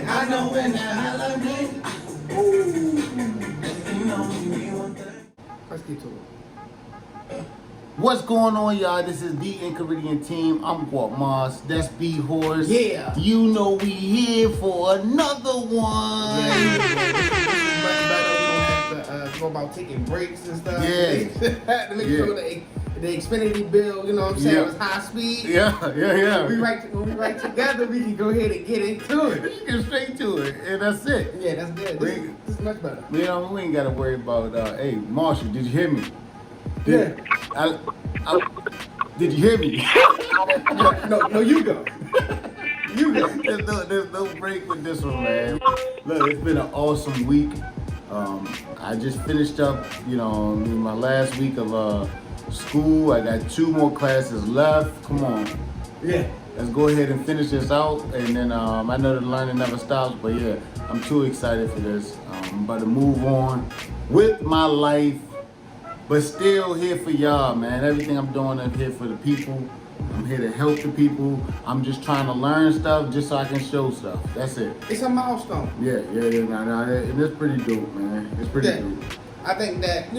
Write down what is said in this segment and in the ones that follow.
I know when that holiday. Let's get to it. What's going on, y'all? This is the INQUIRES I'm Guap. That's B Horse. Yeah. You know we here for another one. Yeah. Much better. We don't have to go about taking breaks and stuff. Yeah. To make sure the Xfinity bill, you know what I'm saying, was high speed. Yeah. When we write together, we can go ahead and get into it. We get straight to it, and that's it. Yeah, that's good. This is much better. You know, we ain't got to worry about, hey, Marshall, did you hear me? Yeah. Did you hear me? No, you go. You go. There's no break with this one, man. Look, it's been an awesome week. I just finished up, my last week of school. I got 2 more classes left. Come on. Yeah. Let's go ahead and finish this out. And then I know the learning never stops, but yeah, I'm too excited for this. I'm about to move on with my life. But still here for y'all, man. Everything I'm doing, I'm here for the people. I'm here to help the people. I'm just trying to learn stuff just so I can show stuff. That's it. It's a milestone. Yeah. And it's pretty dope, man. It's pretty dope. I think that,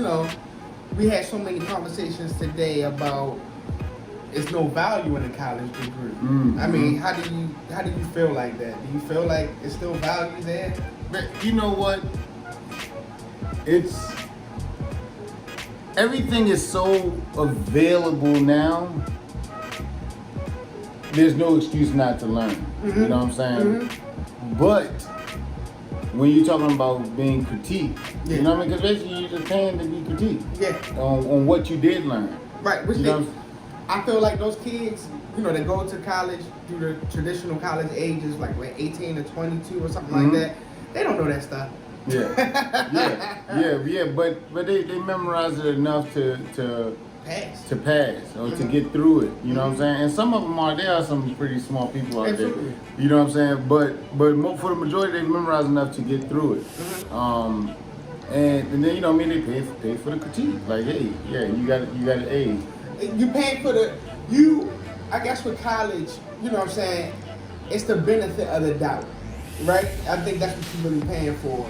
we had so many conversations today about it's no value in a college degree. Mm-hmm. I mean, how do you feel like that? Do you feel like it's still value there? But you know what? Everything is so available now. There's no excuse not to learn. Mm-hmm. You know what I'm saying? Mm-hmm. But when you're talking about being critiqued, you know what I mean? Because basically you're just paying to be critiqued. Yeah. On what you did learn. Right. I feel like those kids, that go to college through the traditional college ages, like 18 to 22 or something like that, they don't know that stuff. Yeah, but they memorize it enough to pass or to get through it. You know what I'm saying? And some of them there are some pretty smart people out there. You know what I'm saying? But for the majority, they memorize enough to get through it. And then they pay for the critique. Like, hey, yeah, you got an A. You paying for I guess with college, you know what I'm saying? It's the benefit of the doubt, right? I think that's what you're really paying for.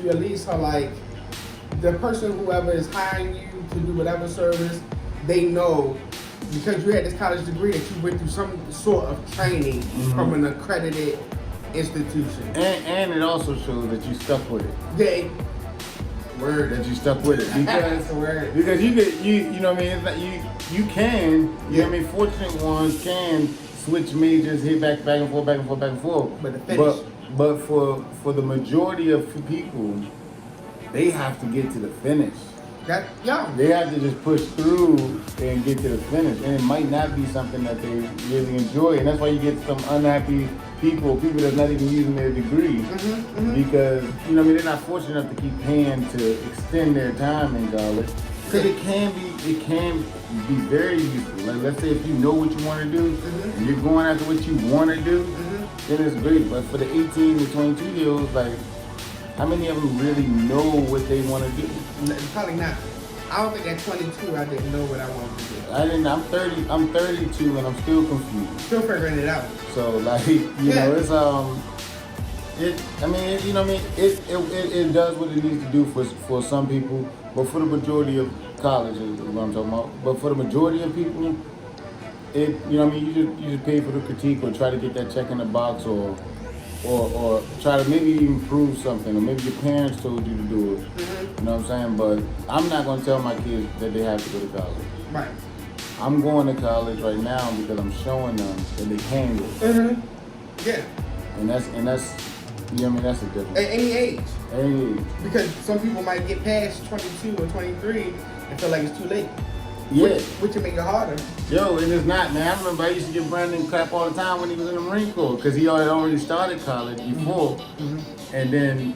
You at least are like, the person, whoever is hiring you to do whatever service, they know because you had this college degree that you went through some sort of training from an accredited institution. And it also shows that you stuck with it. Yeah. Word that you stuck with it because you get you know what I mean. It's like you can you know what I mean. Fortunate ones can switch majors, hit back and forth. But the finish. But for the majority of people, they have to get to the finish. They have to just push through and get to the finish, and it might not be something that they really enjoy, and that's why you get some unhappy people that's not even using their degree because they're not fortunate enough to keep paying to extend their time in college. Because it can be very useful. Like, let's say if you know what you want to do and you're going after what you want to do, then it's great. But for the 18 to 22-year-olds, like, how many of them really know what they want to do? Probably not. I don't think at 22 I didn't know what I wanted to do. I'm 32 and I'm still confused. Still figuring it out. So like, it's it does what it needs to do for some people, but for the majority of colleges is what I'm talking about. But for the majority of people, you just pay for the critique or try to get that check in the box or try to maybe even prove something, or maybe your parents told you to do it. You know what I'm saying? But I'm not going to tell my kids that they have to go to college. Right. I'm going to college right now because I'm showing them that they can go. Yeah. And that's that's the difference. At any age. Any age. Because some people might get past 22 or 23 and feel like it's too late. Yeah. Which will make it harder. Yo, and it's not, man. I remember I used to give Brandon crap all the time when he was in the Marine Corps because he already started college before. And then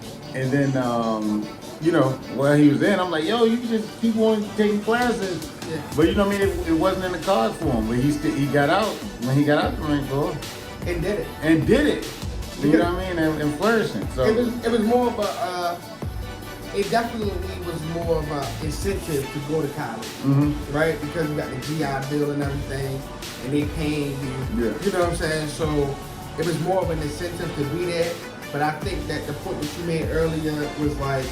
while he was in, I'm like, yo, you can just keep on taking classes. Yeah. But you know what I mean? It wasn't in the cards for him. But he got out. When he got out the Marine Corps. And did it. You know what I mean? And flourishing. So it was more of a it definitely was more of an incentive to go to college, right? Because we got the GI Bill and everything, and they paying you. Yeah. You know what I'm saying? So it was more of an incentive to be there. But I think that the point that you made earlier was like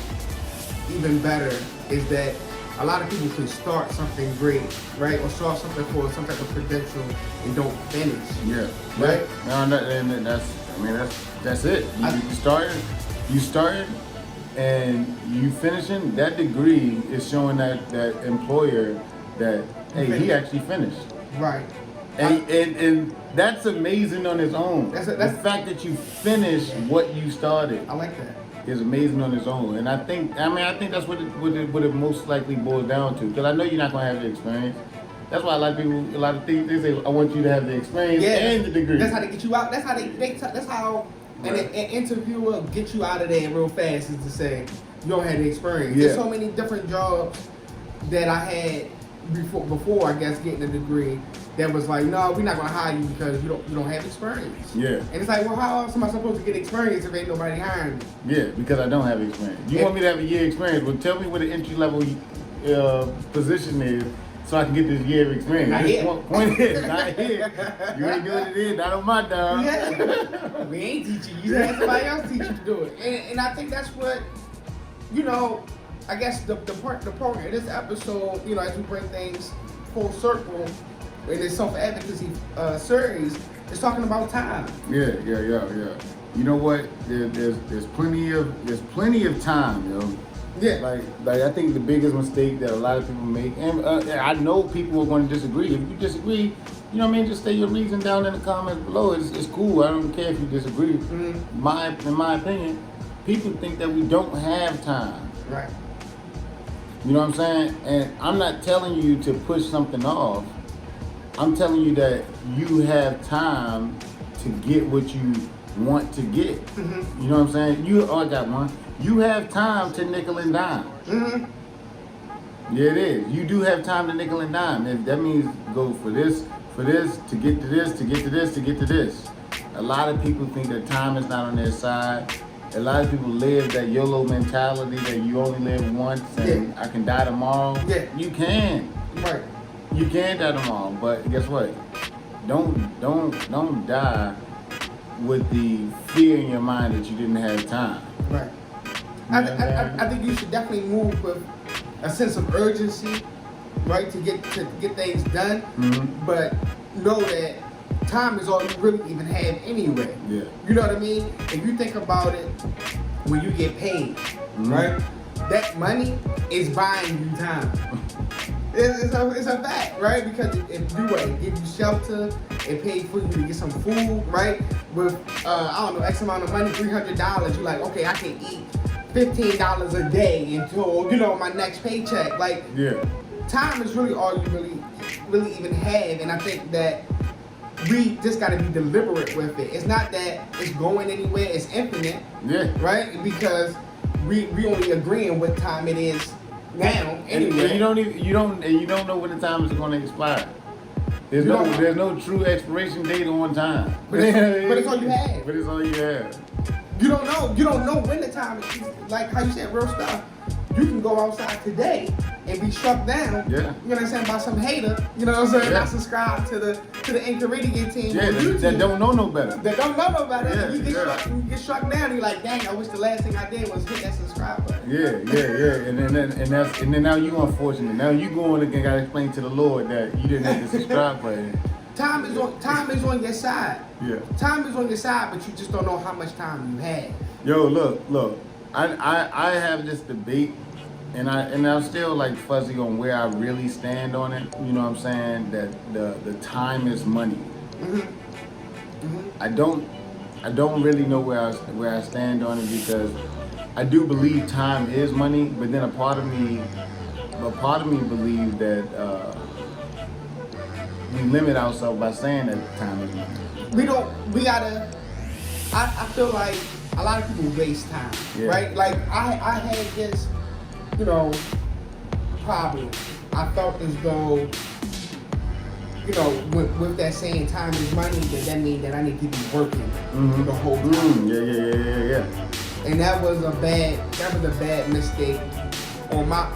even better is that a lot of people can start something great, right? Or start something for some type of credential and don't finish. Yeah. Right? No, and that's it. You started, and you finishing. That degree is showing that employer that hey, he actually finished. Right. And that's amazing on its own. That's the fact that you finished what you started. I like that. Is amazing on its own, and I think that's what it most likely boils down to. Because I know you're not gonna have the experience. That's why a lot of things they say, I want you to have the experience and the degree. That's how they get you out. That's how an interviewer get you out of there real fast, is to say you don't have the experience. Yeah. There's so many different jobs that I had before I guess getting a degree that was like, no, we're not gonna hire you because you don't have experience. Yeah. And it's like, well, how else am I supposed to get experience if ain't nobody hiring me? Yeah, because I don't have experience. You want me to have a year experience? Well, tell me what the entry level position is, so I can get this year of experience. Not here. Point is, not here. You ain't doing it here, not on my dime. Yeah. We ain't teaching you. You have somebody else teach you to do it. And I think that's what, I guess the point of this episode, as we bring things full circle in this self-advocacy series, is talking about time. Yeah. You know what? There's plenty of time, yo. Yeah. Like I think the biggest mistake that a lot of people make, and I know people are going to disagree. If you disagree, just say your reason down in the comments below. It's cool. I don't care if you disagree. Mm-hmm. In my opinion, people think that we don't have time. Right. You know what I'm saying? And I'm not telling you to push something off. I'm telling you that you have time to get what you want to get. Mm-hmm. You know what I'm saying? I got one. You have time to nickel and dime. Mm-hmm. Yeah, it is. You do have time to nickel and dime. And that means go for this, to get to this, to get to this, to get to this. A lot of people think that time is not on their side. A lot of people live that YOLO mentality that you only live once and I can die tomorrow. Yeah. You can. Right. You can die tomorrow, but guess what? Don't die with the fear in your mind that you didn't have time. Right. I think you should definitely move with a sense of urgency, right, to get things done. Mm-hmm. But know that time is all you really even have anyway. Yeah. You know what I mean? If you think about it, when you get paid, mm-hmm. right, that money is buying you time. It's a fact, right? Because if you give you shelter, it paid for you to get some food, right? With X amount of money, $300, you're like, okay, I can eat $15 a day until my next paycheck. Like, yeah. Time is really all you really even have, and I think that we just got to be deliberate with it. It's not that it's going anywhere; it's infinite. Yeah. Right? Because we only agreeing what time it is now. Anyway, and you don't know when the time is going to expire. There's no true expiration date on time. But it's all you have. But it's all you have. You don't know when the time is. Like how you said, real stuff. You can go outside today and be struck down. Yeah. You know what I'm saying, by some hater. You know what I'm saying? Yeah. Not subscribe to the INQUIRES team. Yeah, that don't know no better. That don't know no better. Yeah, you get struck down. You're like, dang, I wish the last thing I did was hit that subscribe button. Yeah. And then now you unfortunate. Now you going and gotta explain to the Lord that you didn't hit the subscribe button. Time is on your side. Yeah. Time is on your side, but you just don't know how much time you have. Yo, look. I have this debate, and I'm still like fuzzy on where I really stand on it. You know what I'm saying? That the time is money. Mm-hmm. Mm-hmm. I don't really know where I stand on it, because I do believe time is money, but then a part of me believes that we limit ourselves by saying that time is money. I feel like a lot of people waste time, right? Like I had this, problem. I felt as though, with that saying time is money, that means that I need to be working the whole time. Yeah. And that was a bad mistake on my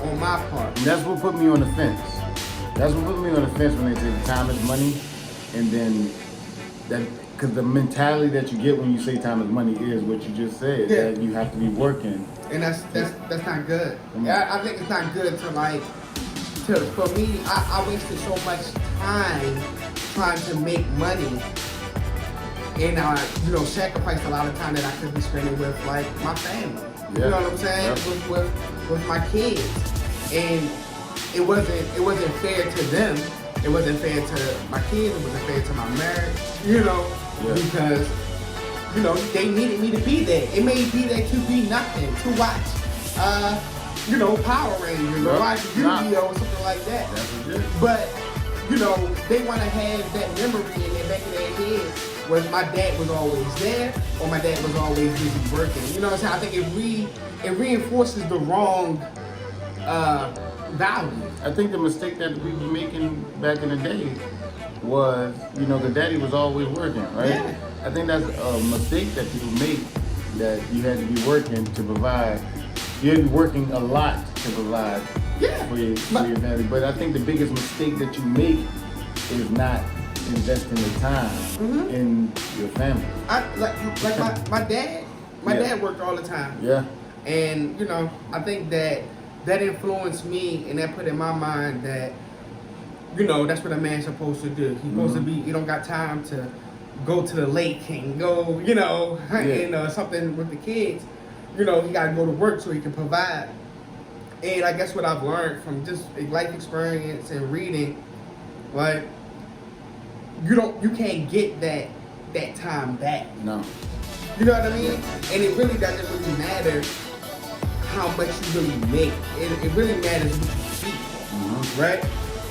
part. And that's what put me on the fence. That's what put me on the fence when they say time is money, and then that because the mentality that you get when you say time is money is what you just said. Yeah. That you have to be working. And that's not good. Mm. I think it's not good for me, I wasted so much time trying to make money, and sacrificed a lot of time that I could be spending with like my family. Yeah. You know what I'm saying? Yep. With my kids, and it wasn't fair to them. It wasn't fair to my kids. It wasn't fair to my marriage. Because they needed me to be there. It may be there to be nothing, to watch Power Rangers or watch Yu-Gi-Oh or something like that. That's legit. But they want to have that memory in the back of their head where my dad was always there or my dad was always busy working. You know what I'm saying? I think it reinforces the wrong value. I think the mistake that we were making back in the day was, the daddy was always working, right? Yeah. I think that's a mistake that people make, that you had to be working to provide. You're working a lot to provide for your family. But I think the biggest mistake that you make is not investing the time in your family. My dad worked all the time. Yeah. And I think that influenced me, and that put in my mind that that's what a man's supposed to do. He's supposed to be. He don't got time to go to the lake and go something with the kids. He got to go to work so he can provide. And I guess what I've learned from just life experience and reading, like you can't get that time back. No. You know what I mean? And it really doesn't really matter how much you really make. It really matters what you see, right?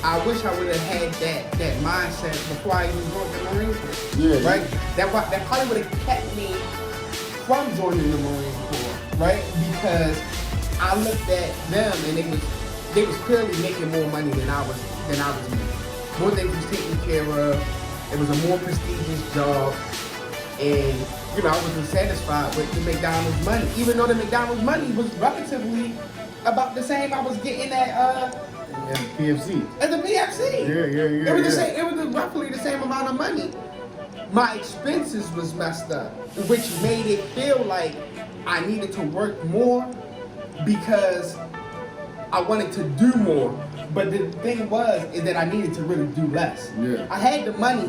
I wish I would have had that mindset before I even joined the Marine Corps. Yeah. Right? That probably would have kept me from joining the Marine Corps, right? Because I looked at them and they was clearly making more money than I was making. More things was taken care of. It was a more prestigious job, and I wasn't satisfied with the McDonald's money, even though the McDonald's money was relatively about the same I was getting at PFC. At the PFC. Yeah. It was the same. It was roughly the same amount of money. My expenses was messed up, which made it feel like I needed to work more because I wanted to do more. But the thing is that I needed to really do less. Yeah. I had the money.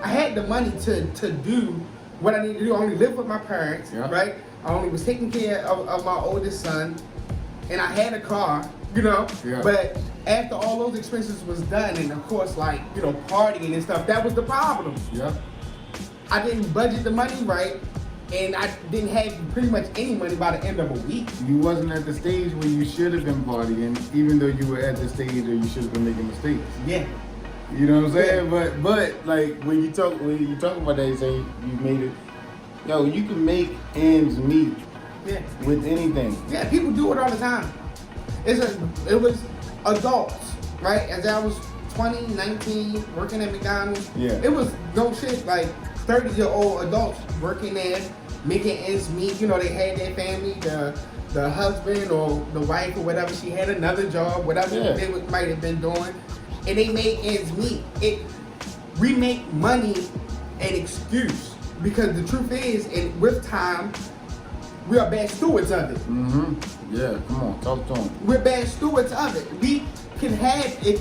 I had the money to do what I needed to do. I only lived with my parents, right? I only was taking care of my oldest son, and I had a car, But after all those expenses was done, and of course, partying and stuff, that was the problem. Yeah. I didn't budget the money right, and I didn't have pretty much any money by the end of a week. You wasn't at the stage where you should have been partying, even though you were at the stage where you should have been making mistakes. Yeah. You know what I'm saying? Yeah. But like when you talk about that, you say you made it. Yo, you can make ends meet. Yeah. With anything. Yeah, people do it all the time. It was adults, right? As I was 20, 19, working at McDonald's. Yeah. It was no shit, like 30-year-old adults working there, making ends meet. They had their family, the husband or the wife or whatever. She had another job, whatever they might have been doing, and they made ends meet. We make money an excuse because the truth is, and with time, we are bad stewards of it. Yeah, come on, talk to them. We're bad stewards of it. We can have it.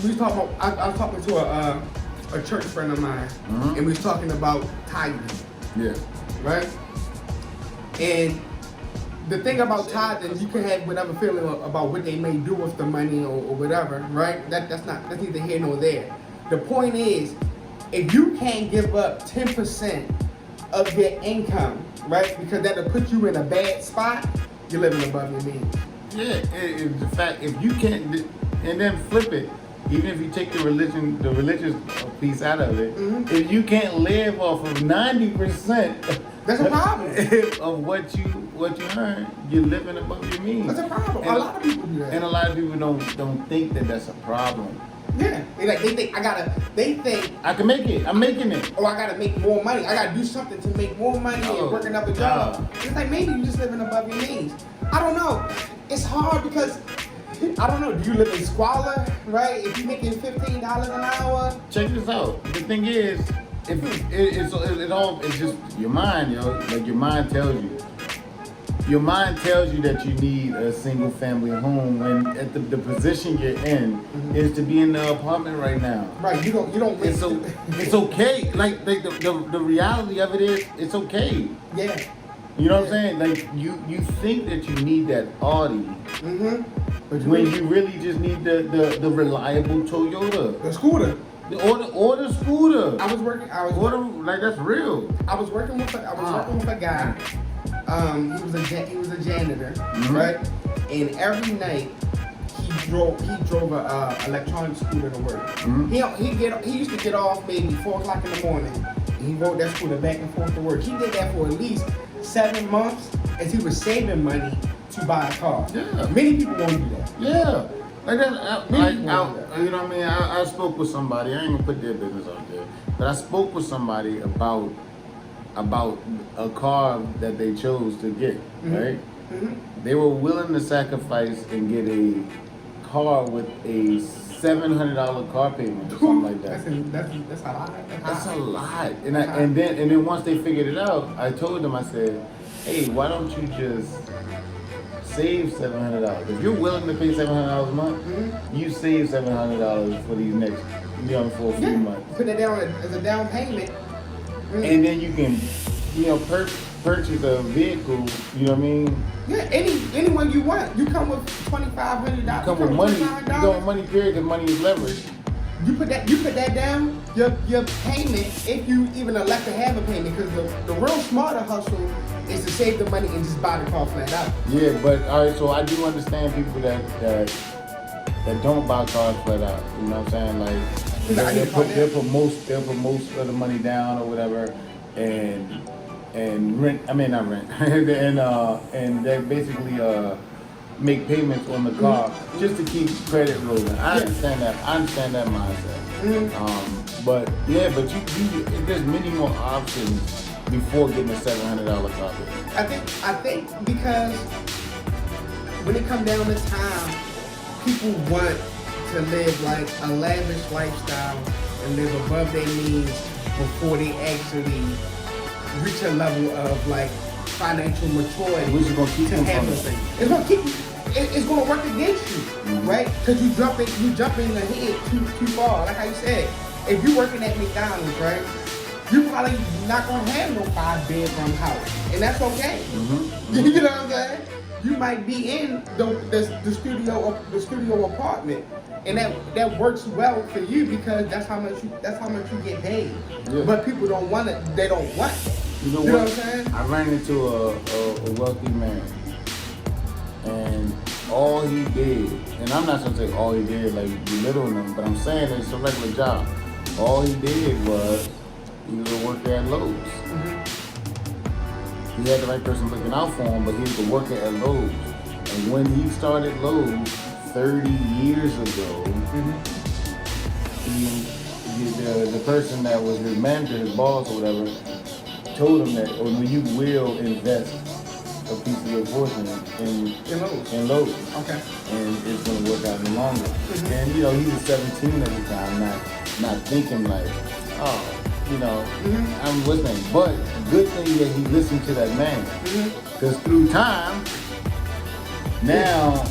I was talking to a church friend of mine, and we was talking about tithing. Yeah. Right? And the thing about tithing, you can have whatever feeling about what they may do with the money or whatever, right? That's neither here nor there. The point is, if you can't give up 10% of your income, right? Because that'll put you in a bad spot, you're living above your means. Yeah, the fact, if you can't, and then flip it, even if you take the religious piece out of it, if you can't live off of 90%, that's a problem. Of what you earn, you're living above your means. That's a problem. And a lot of people do that. And a lot of people don't think that that's a problem. Yeah, they think I can make it. I'm making it. Oh, I gotta make more money. I gotta do something to make more money and work another job. It's like maybe you're just living above your means. I don't know. It's hard because I don't know. Do you live in squalor, right? If you're making $15 an hour. Check this out. The thing is, It's just your mind, yo. Like your mind tells you. Your mind tells you that you need a single family home when at the position you're in is to be in the apartment right now. Right, you don't It's okay. Like the reality of it is it's okay. Yeah. You know what I'm saying? Like you think that you need that Audi when you really just need the reliable Toyota. The scooter. Or the scooter. I was working Like that's real. I was working with a guy. He was a janitor, right? And every night he drove a electronic scooter to work. He used to get off maybe 4:00 in the morning. And he rode that scooter back and forth to work. He did that for at least 7 months as he was saving money to buy a car. Yeah. Many people won't do that. Yeah. Like that, you know what I mean? I spoke with somebody, I ain't gonna put their business out there, but I spoke with somebody about a car that they chose to get, right? They were willing to sacrifice and get a car with a $700 car payment or something like that. That's a lot. That's a lot. And then once they figured it out, I told them, I said, hey, why don't you just save $700? If you're willing to pay $700 a month, you save $700 for these next, for a few months. Put it down as a down payment. And then you can, purchase a vehicle. You know what I mean? Yeah, anyone you want. You come with $2,500. You come with money. You come with money. Period. Because money is leverage. You put that down. Your payment, if you even elect to have a payment, because the real smarter hustle is to save the money and just buy the car flat out. Yeah, but all right. So I do understand people that don't buy cars flat out. You know what I'm saying? Like they'll put most of the money down or whatever, and rent. I mean not rent, and they basically make payments on the car just to keep credit rolling. I understand that. I understand that mindset. But you there's many more options before getting a $700 car. I think because when it comes down to time, people want to live like a lavish lifestyle and live above their means before they actually reach a level of like financial maturity. Which is gonna keep them from it. It's gonna work against you, right? Because you jump in the head too far. Like how you said, if you're working at McDonald's, right? You're probably not gonna have no 5-bedroom house, and that's okay. You know what I'm saying? You might be in the studio apartment, and that works well for you because that's how much you get paid. Yeah. But people don't want it. They don't want it. You know what I'm saying? I ran into a wealthy man, and all he did, and I'm not gonna say all he did like belittling him, but I'm saying it's a regular job. All he did was he was a worker at Lowe's. He had the right person looking out for him, but he was a worker at Lowe's. And when he started Lowe's 30 years ago, the person that was his manager, his boss or whatever, told him that, oh no, you will invest a piece of your fortune in Lowe's. Okay. And it's gonna work out in the long run. And he was 17 at the time, not thinking like, I'm listening. But good thing that he listened to that man. Because through time, now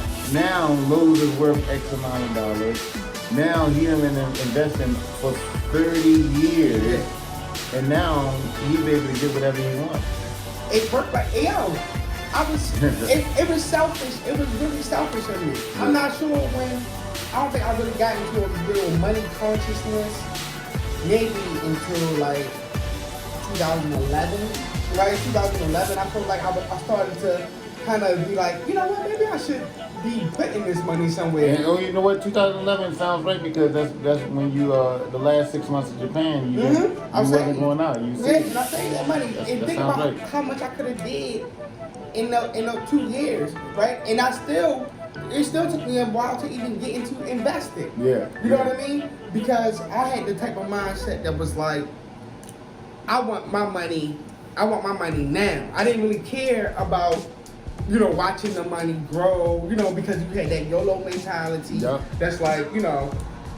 Lowe's is worth X amount of dollars. Now he has been investing for 30 years. Yeah. And now he's able to get whatever he wants. It worked like, it was selfish. It was really selfish of me. Yeah. I'm not sure I don't think I really got into a real money consciousness. Maybe until like 2011, right? 2011, I feel like I started to kind of be like, you know what, maybe I should be putting this money somewhere. And, you know what, 2011 sounds right because that's when you the last 6 months of Japan, you wasn't going out. You and I saved that money. And think about how much I could have did in those 2 years, right? And it still took me a while to even get into investing. Yeah. You know what I mean? Because I had the type of mindset that was like, I want my money now. I didn't really care about, watching the money grow, because you had that YOLO mentality. Yep. That's like,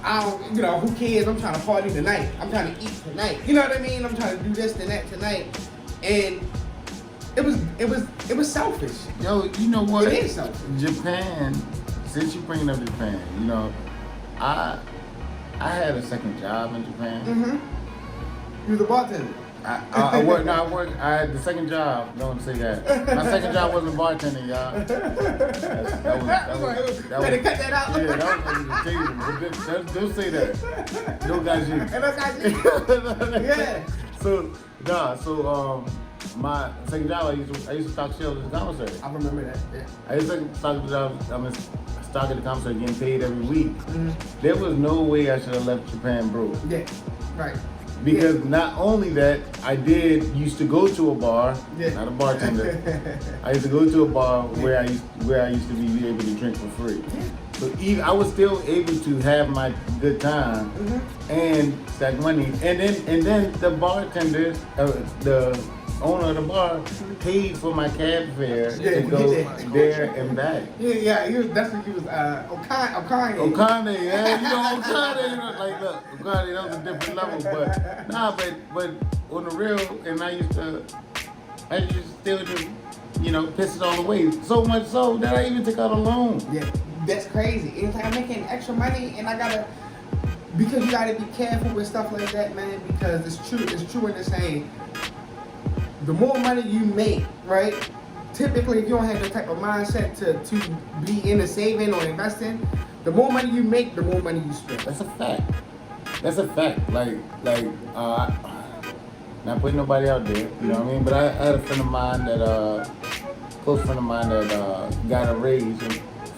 I don't, you know, who cares? I'm trying to party tonight. I'm trying to eat tonight. You know what I mean? I'm trying to do this and that tonight. And it was selfish. Yo, you know what? It is selfish. Japan, since you bringing up Japan, you know, I had a second job in Japan. Mm-hmm. You was a bartender. I had the second job. Don't say that. My second job wasn't bartending, y'all. Better cut that out. Yeah, that was the table. Don't say that. Don't got you. Yeah. So my second job, I used to stock shelves at the commissary. I remember that. Yeah. I used to stock the job. Stock at the commissary, getting paid every week. Mm-hmm. There was no way I should have left Japan broke. Yeah. Right. Because not only that, I used to go to a bar, not a bartender. I used to go to a bar where I used to be able to drink for free. So I was still able to have my good time and stack money. And then the bartender, the owner of the bar, paid for my cab fare to go there and back. Yeah. That's what he was. Okane. Okane, yeah, you know Okane. You know, like look, Okane, that was a different level, but on the real, and I used to still just, you know, piss it all away. So much so that I even took out a loan. Yeah, that's crazy. It's like I'm making extra money, and because you gotta be careful with stuff like that, man. Because it's true in the saying. The more money you make, right? Typically, if you don't have the type of mindset to be in a saving or investing, the more money you make, the more money you spend. That's a fact. That's a fact. Like, not putting nobody out there, you know what I mean? But I had a friend of mine close friend of mine that got a raise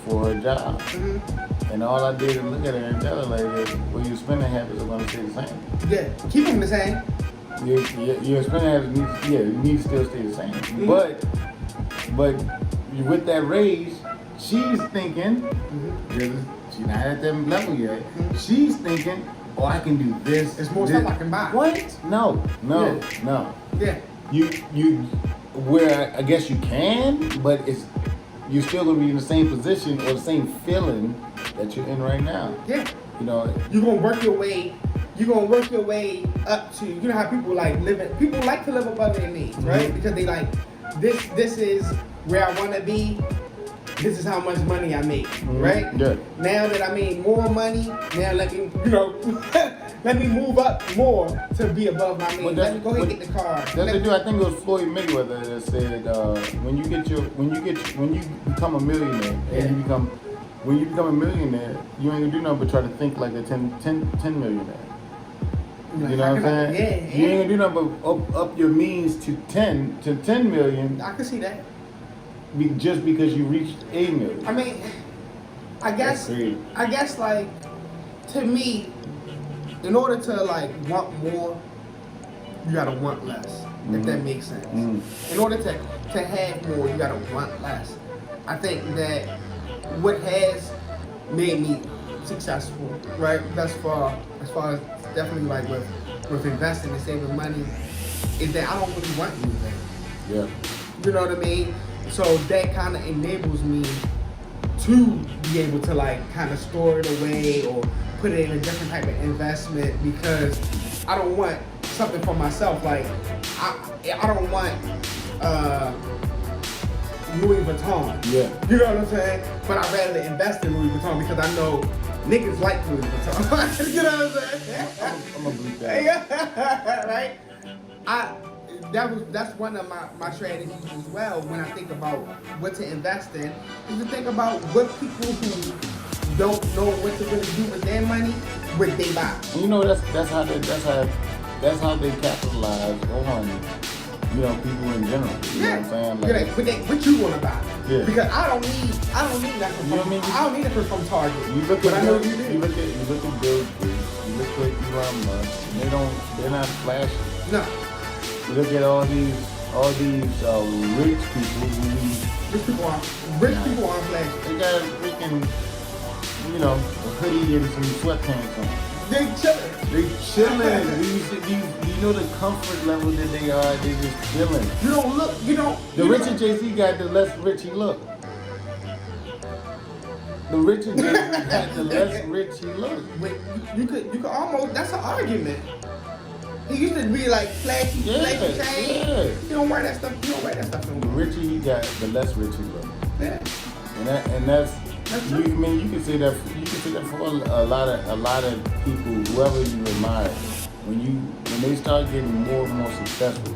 for her job. Mm-hmm. And all I did is look at her and tell her, like, well, your spending habits are going to stay the same. Yeah, keep them the same. Your spending habits need to still stay the same. Mm-hmm. But with that raise, she's thinking, she's not at that level yet. Mm-hmm. She's thinking, oh, I can do this. There's more stuff I can buy. What? No. Yeah. You where I guess you can, but you're still gonna be in the same position or the same feeling that you're in right now. Yeah. You know, you're gonna work your way up to, you know how people like to live above their means, right? Because they like, this is where I wanna be, this is how much money I make, right? Yeah. Now that I made more money, now let me, let me move up more to be above my means. Let me go ahead and get the car. That's what they do. I think it was Floyd Mayweather that said, when you become a millionaire, when you become a millionaire, you ain't gonna do nothing but try to think like a 10 millionaire. You know what I'm saying? Yeah. You ain't gonna do nothing but up your means to 10 million. I can see that. Just because you reached 8 million. I mean, I guess like, to me, in order to like want more, you gotta want less. If that makes sense. In order to have more, you gotta want less. I think that what has made me successful, right? As far as definitely like with investing and saving money, is that I don't really want anything. Yeah. You know what I mean? So that kind of enables me to be able to like kind of store it away or put it in a different type of investment, because I don't want something for myself. Like I don't want Louis Vuitton. Yeah. You know what I'm saying? But I'd rather invest in Louis Vuitton because I know niggas like Louis Vuitton. You know what I'm saying? I'm gonna believe that. Right? That's one of my strategies as well when I think about what to invest in, is to think about what people who don't know what to really do with their money, what they buy. You know, that's how they capitalize on, you know, people in general. You know what I'm saying? Like, what you want to buy? Yeah. Because I don't need nothing from, you know what I mean? I don't need it from Target. You look but at I know Bill, you do. you look at Bill Gates, you look at Elon Musk, they're not flashy. No. You look at all these rich people Rich people aren't flashy. They got a freaking, you know, a hoodie and some sweatpants on. They chilling. They chilling. You know the comfort level that they are. They just chilling. You don't. The richer JC got, the less rich he look. The richer Jay-Z got, the less rich he looks. Wait, you could almost, that's an argument. He used to be like flashy chain. Yeah. You don't wear that stuff. You don't wear that stuff no The more. richer he got, the less rich he looks. Yeah. And that's true. you. I mean, you can say that. You can say that for a lot of people, whoever you admire. When they start getting more and more successful,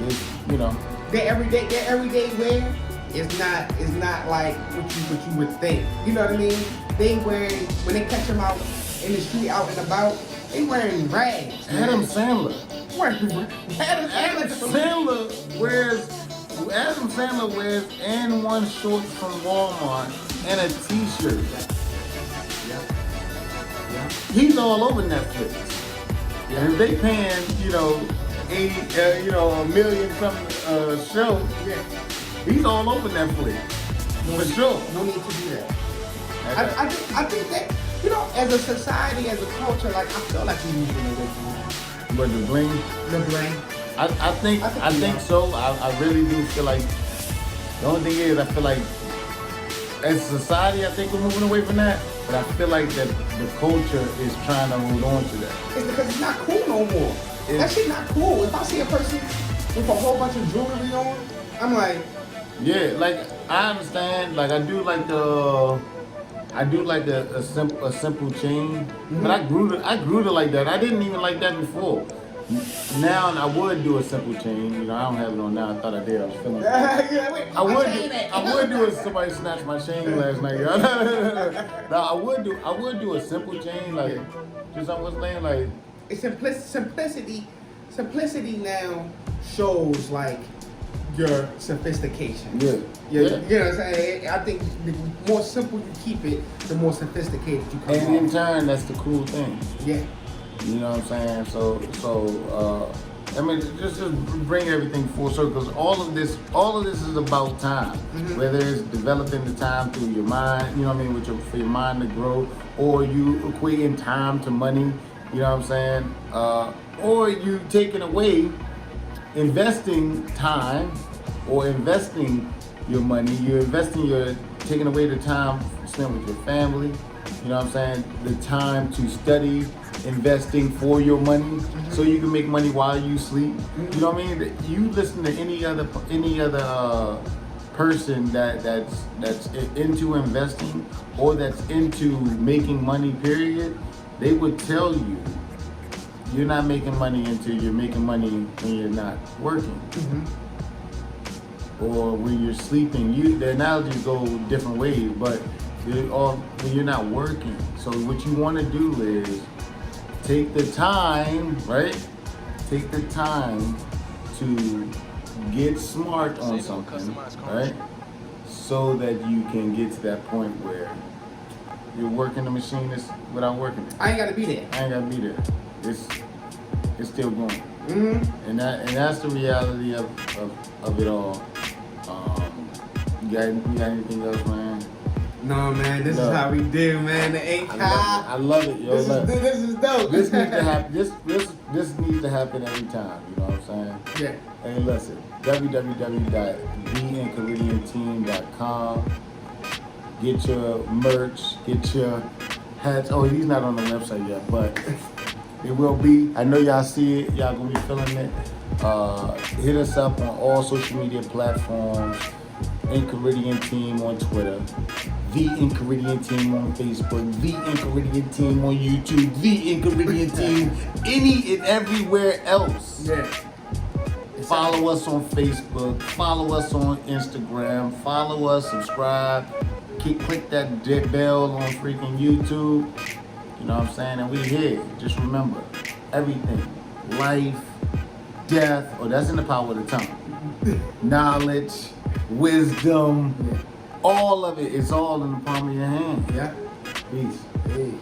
it's, you know. Their everyday wear is not like what you would think. You know what I mean? They wearing, when they catch them out in the street, out and about, they wearing rags. Adam Sandler. Adam Sandler wears N1 shorts from Walmart and a t-shirt. Yeah. He's all over Netflix. And if they paying, $1 million something show, Yeah. he's all over Netflix. For sure. No need to do that. I think that, as a society, as a culture, like, I feel like we need to know that. But the bling, The brain. I think so. I really do feel like, the only thing is, I feel like, as a society, I think we're moving away from that. But I feel like that the culture is trying to hold on to that. It's because it's not cool no more. That shit not cool. If I see a person with a whole bunch of jewelry on, I'm like, yeah, like I understand. Like I do like a simple chain, but I grew to like that. I didn't even like that before. Now I would do a simple chain. I don't have it on now. I thought I did. I was feeling. I would do it. Somebody snatched my chain last night. No, I would do a simple chain, like just on what's name, like. It's simplicity. Simplicity now shows like your sophistication. Yeah. You know what I'm saying? I think the more simple you keep it, the more sophisticated you come And in off. turn, that's the cool thing. Yeah. You know what I'm saying? So I mean, just bring everything full circle. 'Cause all of this is about time. Whether it's developing the time through your mind, you know what I mean, for your mind to grow, or you equating time to money. You know what I'm saying? Or you taking away, investing time, or investing your money. You're taking away the time spent with your family. You know what I'm saying? The time to study, investing for your money, so you can make money while you sleep. You know what I mean? You listen to any other person that's into investing or that's into making money. Period. They would tell you you're not making money until you're making money when you're not working. Or when you're sleeping. The analogies go different ways, but when you're not working. So what you want to do is take the time, right? Take the time to get smart on something, right? So that you can get to that point where you're working the machine without working it. I ain't gotta be there. I ain't gotta be there. It's still going. And that's the reality of it all. You got anything else, man? No, man, this is how we do, man. The ain't I love it, yo. This is dope. This needs to happen. This needs to happen every time. You know what I'm saying? Yeah. Hey, listen. www.theenchiridionteam.com. Get your merch. Get your hats. Oh, he's not on the website yet, but it will be. I know y'all see it. Y'all gonna be feeling it. Hit us up on all social media platforms. INQUIRES Team on Twitter, The INQUIRES Team on Facebook, The INQUIRES Team on YouTube, The INQUIRES Team any and everywhere else. Yeah. Follow us on Facebook, follow us on Instagram, follow us, subscribe, click that bell on freaking YouTube. You know what I'm saying? And we here. Just remember, everything, life, death, that's in the power of the tongue. Knowledge, wisdom, all of it is all in the palm of your hand. Yeah. Peace. Hey.